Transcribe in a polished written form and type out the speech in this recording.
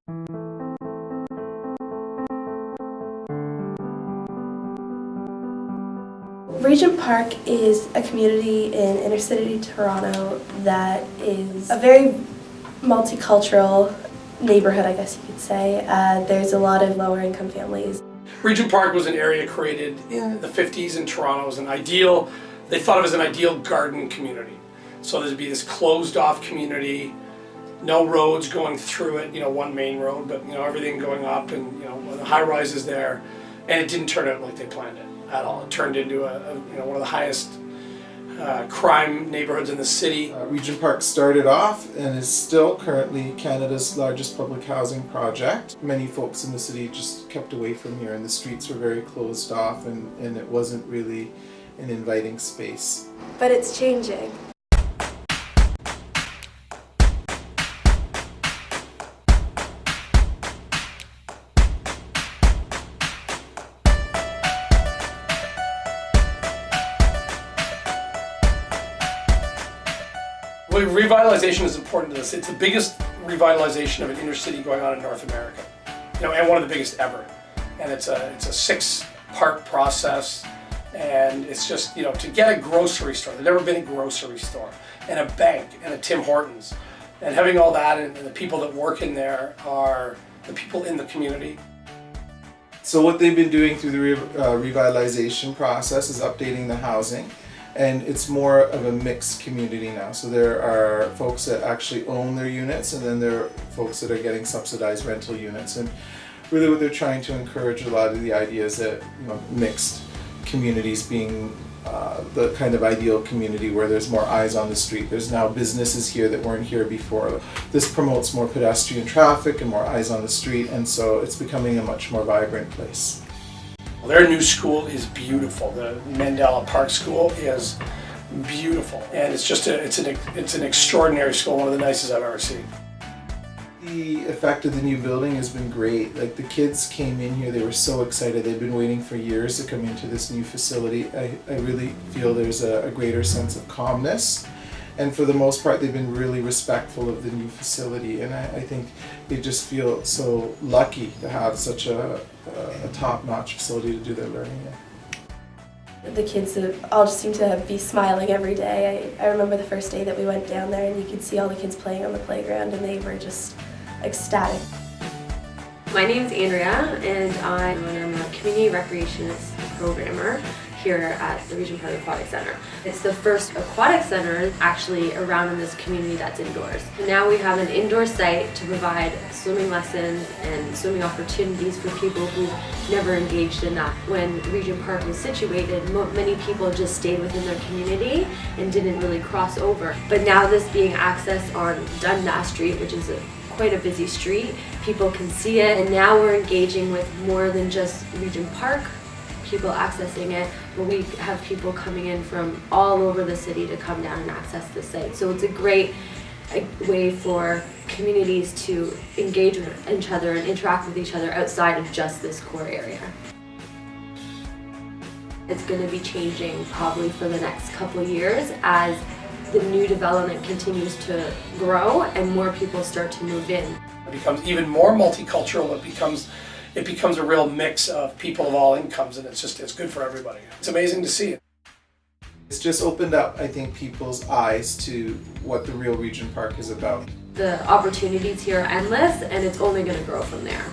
Regent Park is a community in inner city Toronto that is a very multicultural neighborhood, I guess you could say. There's a lot of lower income families. Regent Park was an area created in the 50s in Toronto as they thought of it as an ideal garden community. So there'd be this closed off community, no roads going through it, one main road, but everything going up and the high rises there. And it didn't turn out like they planned it at all. It turned into one of the highest crime neighborhoods in the city. Regent Park started off and is still currently Canada's largest public housing project. Many folks in the city just kept away from here, and the streets were very closed off, and it wasn't really an inviting space. But it's changing. Revitalization is important to this. It's the biggest revitalization of an inner city going on in North America, and one of the biggest ever. And it's a 6-part process, and it's just to get a grocery store. There's never been a grocery store, and a bank, and a Tim Hortons, and having all that, and the people that work in there are the people in the community. So what they've been doing through the revitalization process is updating the housing. And it's more of a mixed community now. So there are folks that actually own their units, and then there are folks that are getting subsidized rental units. And really what they're trying to encourage a lot of the ideas that mixed communities being the kind of ideal community where there's more eyes on the street. There's now businesses here that weren't here before. This promotes more pedestrian traffic and more eyes on the street, and so it's becoming a much more vibrant place. Their new school is beautiful. The Mandela Park School is beautiful, and it's an extraordinary school, one of the nicest I've ever seen. The effect of the new building has been great. Like, the kids came in here, they were so excited. They've been waiting for years to come into this new facility. I really feel there's a greater sense of calmness. And for the most part, they've been really respectful of the new facility, and I think they just feel so lucky to have such a top-notch facility to do their learning in. The kids all just seem to be smiling every day. I remember the first day that we went down there, and you could see all the kids playing on the playground, and they were just ecstatic. My name is Andrea, and I'm a community recreationist programmer here at the Regent Park Aquatic Center. It's the first aquatic center actually around in this community that's indoors. Now we have an indoor site to provide swimming lessons and swimming opportunities for people who've never engaged in that. When Regent Park was situated, many people just stayed within their community and didn't really cross over. But now this being accessed on Dundas Street, which is quite a busy street, people can see it, and now we're engaging with more than just Regent Park people accessing it, but we have people coming in from all over the city to come down and access the site. So it's a great way for communities to engage with each other and interact with each other outside of just this core area. It's going to be changing probably for the next couple of years as the new development continues to grow and more people start to move in. It becomes even more multicultural. It becomes a real mix of people of all incomes, and it's good for everybody. It's amazing to see it. It's just opened up, I think, people's eyes to what the real Regent Park is about. The opportunities here are endless, and it's only going to grow from there.